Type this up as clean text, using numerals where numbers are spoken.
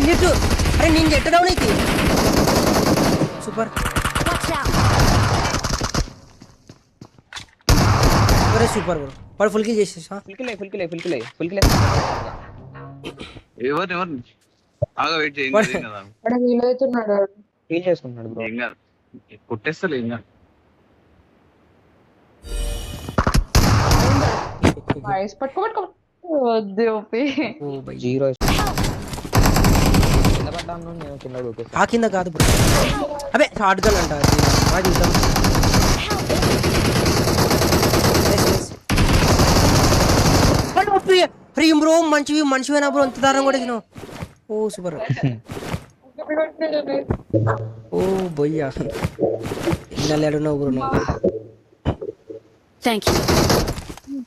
నీటు అరే నేను ఎట్ట డౌన్ అయితే సూపర్ అరే సూపర్ బ్రో వాడు ఫుల్ కిల్ చేసేసా ఫుల్ కిల్ ఎవరు బాగా వెయిట్ చేయండి కదా అక్కడ వీలైతున్నాడు ఫీల్ చేసుకుంటున్నాడు బ్రో. ఏం కాదు కొట్టేస్తలే ఏం కాదు వాయిస్ పట్టుకో వద్దు ఓపి ఓ బై జీరో కింద పడ్డాను నేను కింద దూకేస్తా. ఆ కింద కాదు బ్రో అబే షార్ట్ గన్ అంట అది చూద్దాం అరే బ్రో మంచివేనా బ్రో అంత దారం కూడా తిను ఓ సూపర్ ఓ బొయ్యా ఇళ్ళాడున్నావు బ్రో నువ్వు Thank you.